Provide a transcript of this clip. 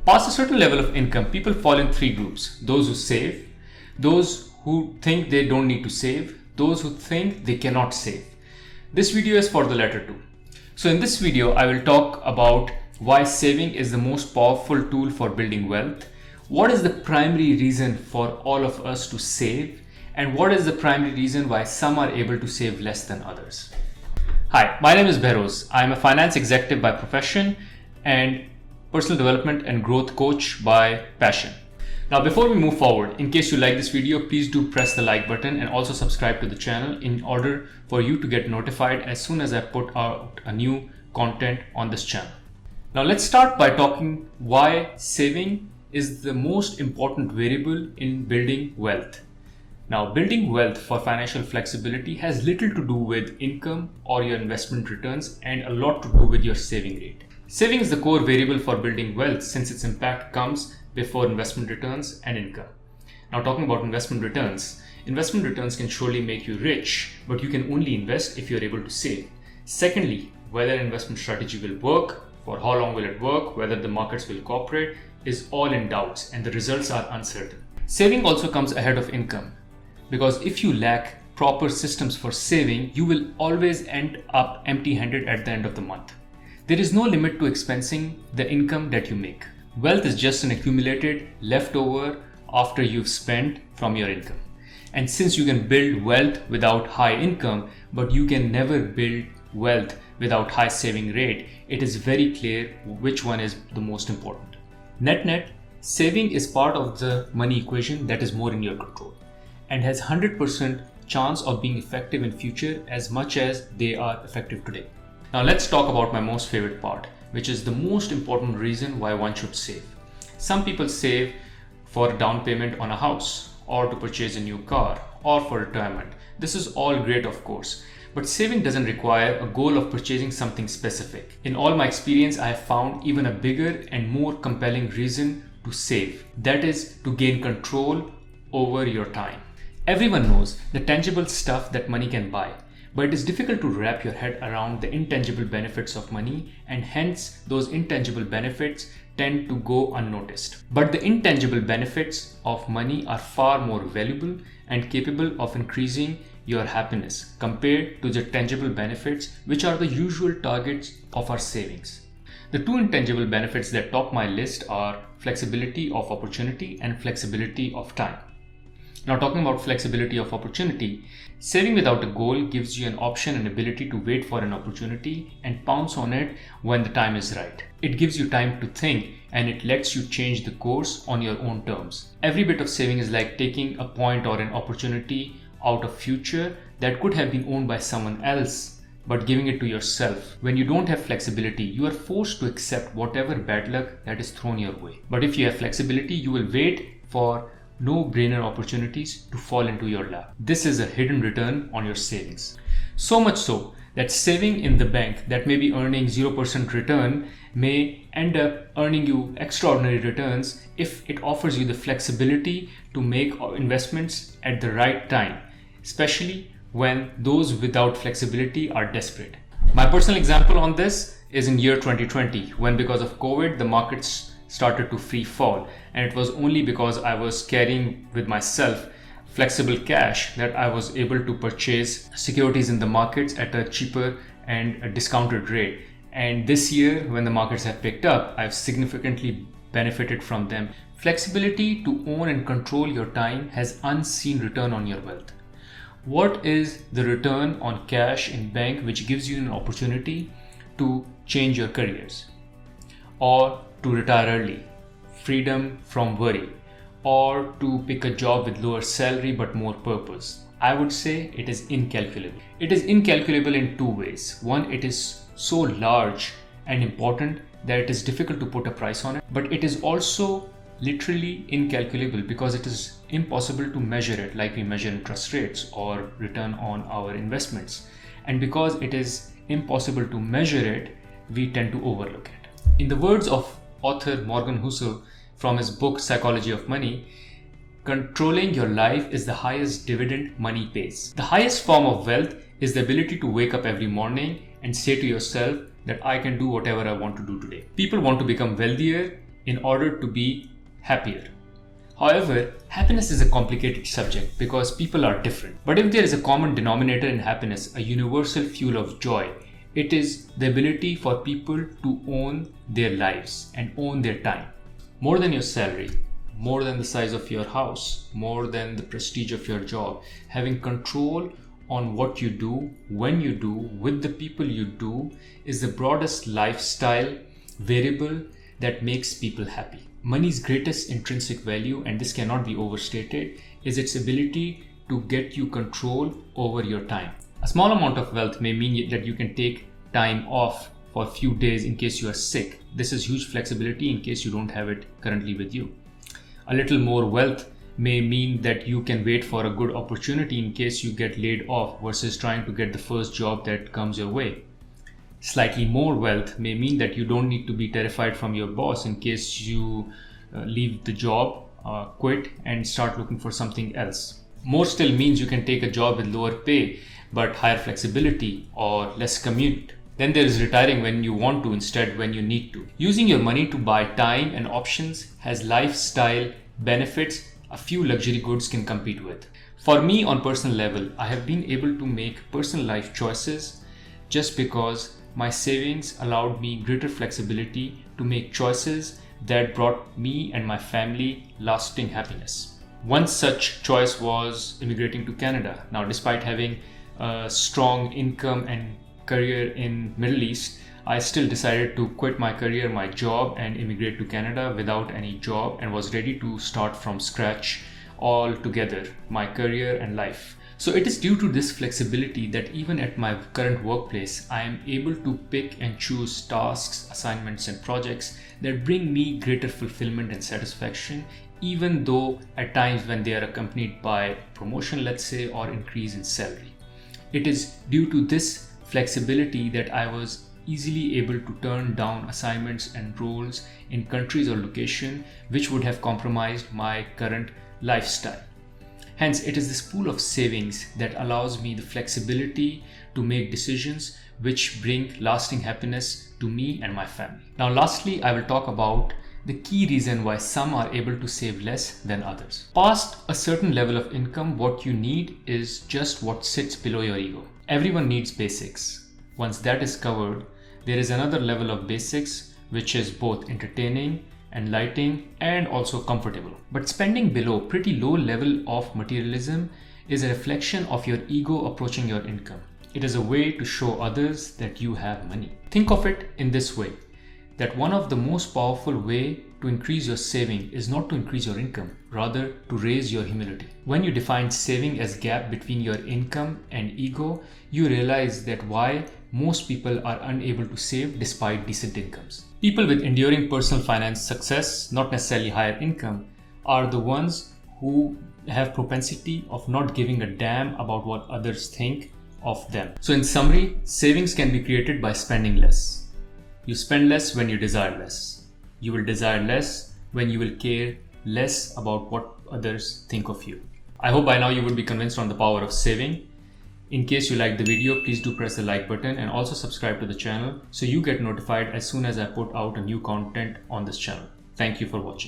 Past a certain level of income, people fall in three groups: those who save, those who think they don't need to save, those who think they cannot save. This video is for the latter two. So in this video, I will talk about why saving is the most powerful tool for building wealth, what is the primary reason for all of us to save, and what is the primary reason why some are able to save less than others. Hi, my name is Behroz. I am a finance executive by profession and personal development and growth coach by passion. Now, before we move forward, in case you like this video, please do press the like button and also subscribe to the channel in order for you to get notified as soon as I put out a new content on this channel. Now, let's start by talking why saving is the most important variable in building wealth. Now, building wealth for financial flexibility has little to do with income or your investment returns and a lot to do with your saving rate. Saving is the core variable for building wealth since its impact comes before investment returns and income. Now, talking about investment returns can surely make you rich, but you can only invest if you're able to save. Secondly, whether an investment strategy will work, for how long will it work, whether the markets will cooperate, is all in doubts and the results are uncertain. Saving also comes ahead of income, because if you lack proper systems for saving, you will always end up empty-handed at the end of the month. There is no limit to expensing the income that you make. Wealth is just an accumulated leftover after you've spent from your income. And since you can build wealth without high income, but you can never build wealth without high saving rate, it is very clear which one is the most important. Net, saving is part of the money equation that is more in your control and has 100% chance of being effective in future as much as they are effective today. Now let's talk about my most favorite part, which is the most important reason why one should save. Some people save for a down payment on a house, or to purchase a new car, or for retirement. This is all great, of course, but saving doesn't require a goal of purchasing something specific. In all my experience, I have found even a bigger and more compelling reason to save. That is to gain control over your time. Everyone knows the tangible stuff that money can buy, but it is difficult to wrap your head around the intangible benefits of money, and hence those intangible benefits tend to go unnoticed. But the intangible benefits of money are far more valuable and capable of increasing your happiness compared to the tangible benefits, which are the usual targets of our savings. The two intangible benefits that top my list are flexibility of opportunity and flexibility of time. Now, talking about flexibility of opportunity, saving without a goal gives you an option and ability to wait for an opportunity and pounce on it when the time is right. It gives you time to think and it lets you change the course on your own terms. Every bit of saving is like taking a point or an opportunity out of future that could have been owned by someone else, but giving it to yourself. When you don't have flexibility, you are forced to accept whatever bad luck that is thrown your way. But if you have flexibility, you will wait for no-brainer opportunities to fall into your lap. This is a hidden return on your savings. So much so that saving in the bank that may be earning 0% return may end up earning you extraordinary returns if it offers you the flexibility to make investments at the right time, especially when those without flexibility are desperate. My personal example on this is in year 2020, when because of COVID, the markets started to free fall, and it was only because I was carrying with myself flexible cash that I was able to purchase securities in the markets at a cheaper and a discounted rate. And this year, when the markets have picked up, I've significantly benefited from them. Flexibility to own and control your time has unseen return on your wealth. What is the return on cash in bank which gives you an opportunity to change your careers, or to retire early, freedom from worry, or to pick a job with lower salary but more purpose? I would say it is incalculable. It is incalculable in two ways. One, it is so large and important that it is difficult to put a price on it, but it is also literally incalculable because it is impossible to measure it like we measure interest rates or return on our investments. And because it is impossible to measure it, we tend to overlook it. In the words of author Morgan Housel from his book Psychology of Money, controlling your life is the highest dividend money pays. The highest form of wealth is the ability to wake up every morning and say to yourself that I can do whatever I want to do today. People want to become wealthier in order to be happier. However, happiness is a complicated subject because people are different. But if there is a common denominator in happiness, a universal fuel of joy, it is the ability for people to own their lives and own their time. More than your salary, more than the size of your house, more than the prestige of your job, having control on what you do, when you do, with the people you do, is the broadest lifestyle variable that makes people happy. Money's greatest intrinsic value, and this cannot be overstated, is its ability to get you control over your time. A small amount of wealth may mean that you can take time off for a few days in case you are sick. This is huge flexibility in case you don't have it currently with you. A little more wealth may mean that you can wait for a good opportunity in case you get laid off versus trying to get the first job that comes your way. Slightly more wealth may mean that you don't need to be terrified from your boss in case you leave the job, quit and start looking for something else. More still means you can take a job with lower pay but higher flexibility or less commute. Then there is retiring when you want to instead when you need to. Using your money to buy time and options has lifestyle benefits a few luxury goods can compete with. For me, on personal level, I have been able to make personal life choices just because my savings allowed me greater flexibility to make choices that brought me and my family lasting happiness. One such choice was immigrating to Canada. Now, despite having a strong income and career in Middle East, I still decided to quit my career, my job, and immigrate to Canada without any job, and was ready to start from scratch all together, my career and life. So it is due to this flexibility that even at my current workplace, I am able to pick and choose tasks, assignments, and projects that bring me greater fulfillment and satisfaction, even though at times when they are accompanied by promotion, let's say, or increase in salary. It is due to this flexibility that I was easily able to turn down assignments and roles in countries or location which would have compromised my current lifestyle. Hence, it is this pool of savings that allows me the flexibility to make decisions which bring lasting happiness to me and my family. Now, lastly, I will talk about the key reason why some are able to save less than others. Past a certain level of income, what you need is just what sits below your ego. Everyone needs basics. Once that is covered, there is another level of basics which is both entertaining, enlightening, and also comfortable. But spending below pretty low level of materialism is a reflection of your ego approaching your income. It is a way to show others that you have money. Think of it in this way, that one of the most powerful way to increase your saving is not to increase your income, rather to raise your humility. When you define saving as gap between your income and ego, you realize that why most people are unable to save despite decent incomes. People with enduring personal finance success, not necessarily higher income, are the ones who have propensity of not giving a damn about what others think of them. So in summary, savings can be created by spending less. You spend less when you desire less. You will desire less when you will care less about what others think of you. I hope by now you would be convinced on the power of saving. In case you liked the video, please do press the like button and also subscribe to the channel so you get notified as soon as I put out a new content on this channel. Thank you for watching.